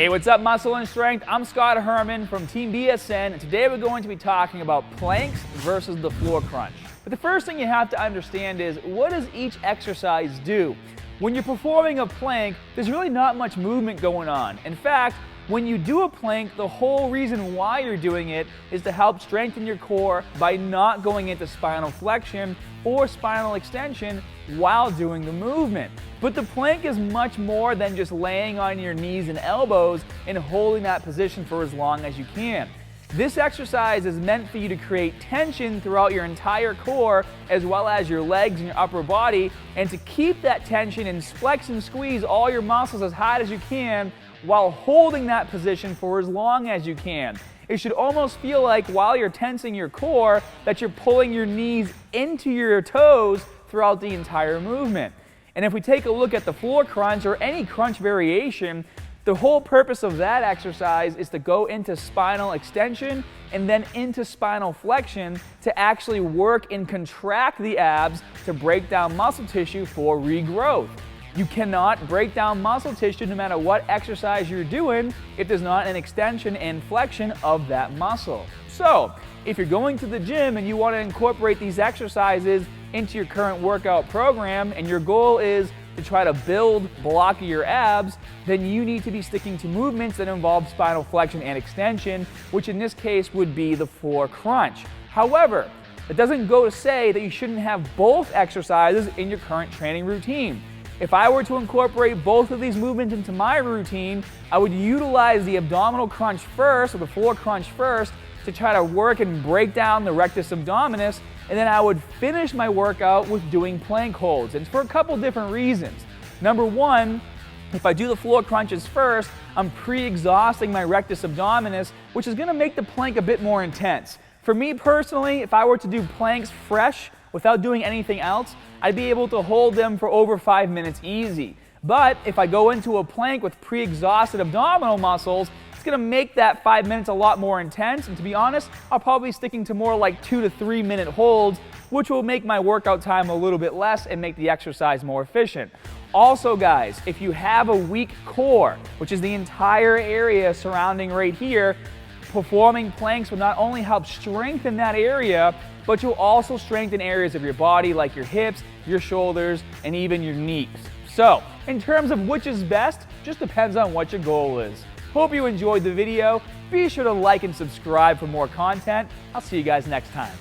Hey, what's up, Muscle and Strength? I'm Scott Herman from Team BSN, and today we're going to be talking about planks versus the floor crunch. But the first thing you have to understand is, what does each exercise do? When you're performing a plank, there's really not much movement going on. In fact, when you do a plank, the whole reason why you're doing it is to help strengthen your core by not going into spinal flexion or spinal extension while doing the movement. But the plank is much more than just laying on your knees and elbows and holding that position for as long as you can. This exercise is meant for you to create tension throughout your entire core as well as your legs and your upper body, and to keep that tension and flex and squeeze all your muscles as hard as you can while holding that position for as long as you can. It should almost feel like while you're tensing your core that you're pulling your knees into your toes throughout the entire movement. And if we take a look at the floor crunch or any crunch variation, the whole purpose of that exercise is to go into spinal extension and then into spinal flexion to actually work and contract the abs to break down muscle tissue for regrowth. You cannot break down muscle tissue no matter what exercise you're doing if there's not an extension and flexion of that muscle. So, if you're going to the gym and you want to incorporate these exercises into your current workout program and your goal is to try to build block of your abs, then you need to be sticking to movements that involve spinal flexion and extension, which in this case would be the floor crunch. However, it doesn't go to say that you shouldn't have both exercises in your current training routine. If I were to incorporate both of these movements into my routine, I would utilize the abdominal crunch first, or the floor crunch first, to try to work and break down the rectus abdominis, and then I would finish my workout with doing plank holds. And it's for a couple different reasons. Number one, if I do the floor crunches first, I'm pre-exhausting my rectus abdominis, which is gonna make the plank a bit more intense. For me personally, if I were to do planks fresh without doing anything else, I'd be able to hold them for over 5 minutes easy. But if I go into a plank with pre-exhausted abdominal muscles, it's gonna make that 5 minutes a lot more intense, and to be honest, I'll probably be sticking to more like 2 to 3 minute holds, which will make my workout time a little bit less and make the exercise more efficient. Also guys, if you have a weak core, which is the entire area surrounding right here, performing planks will not only help strengthen that area, but you'll also strengthen areas of your body like your hips, your shoulders, and even your knees. So, in terms of which is best, just depends on what your goal is. Hope you enjoyed the video. Be sure to like and subscribe for more content. I'll see you guys next time.